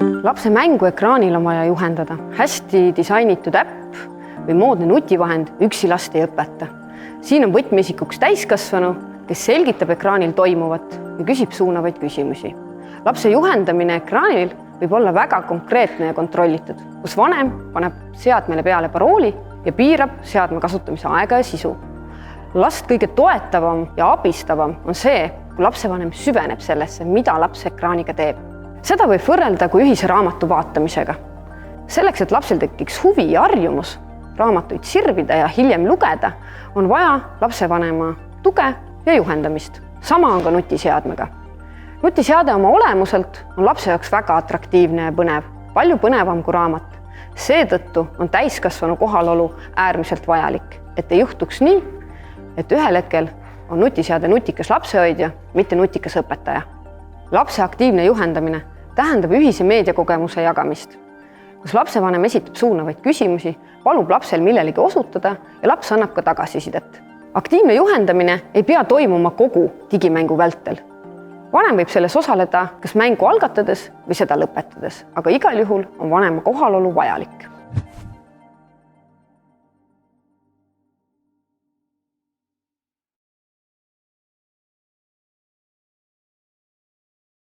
Lapse mänguekraanil on vaja juhendada. Hästi disainitud äpp või moodne nutivahend üksi last ei õpeta. Siin on võtmeisikuks täiskasvanu, kes selgitab ekraanil toimuvat ja küsib suunavaid küsimusi. Lapse juhendamine ekraanil võib olla väga konkreetne ja kontrollitud, kus vanem paneb seadmele peale parooli ja piirab seadme kasutamise aega ja sisu. Last kõige toetavam ja abistavam on see, kui lapsevanem süveneb sellesse, mida laps ekraaniga teeb. Seda võib võrrelda kui ühise raamatu vaatamisega. Selleks, et lapsel tekiks huvi ja harjumus raamatuid sirvida ja hiljem lugeda, on vaja lapsevanema tuge ja juhendamist. Sama on ka nutiseadmega. Nutiseade oma olemuselt on lapse jaoks väga atraktiivne ja põnev, palju põnevam kui raamat. Seetõttu on täiskasvanu kohalolu äärmiselt vajalik, et ei juhtuks nii, et ühel hetkel on nutiseade nutikas lapsehoidja, mitte nutikas õpetaja. Lapse aktiivne juhendamine tähendab ühise meediakogemuse jagamist, kus lapsevanem esitab suunavaid küsimusi, palub lapsel millelegi osutada ja laps annab ka tagasisidet. Aktiivne juhendamine ei pea toimuma kogu digimängu vältel. Vanem võib selles osaleda kas mängu algatades või seda lõpetades, aga igal juhul on vanema kohalolu vajalik.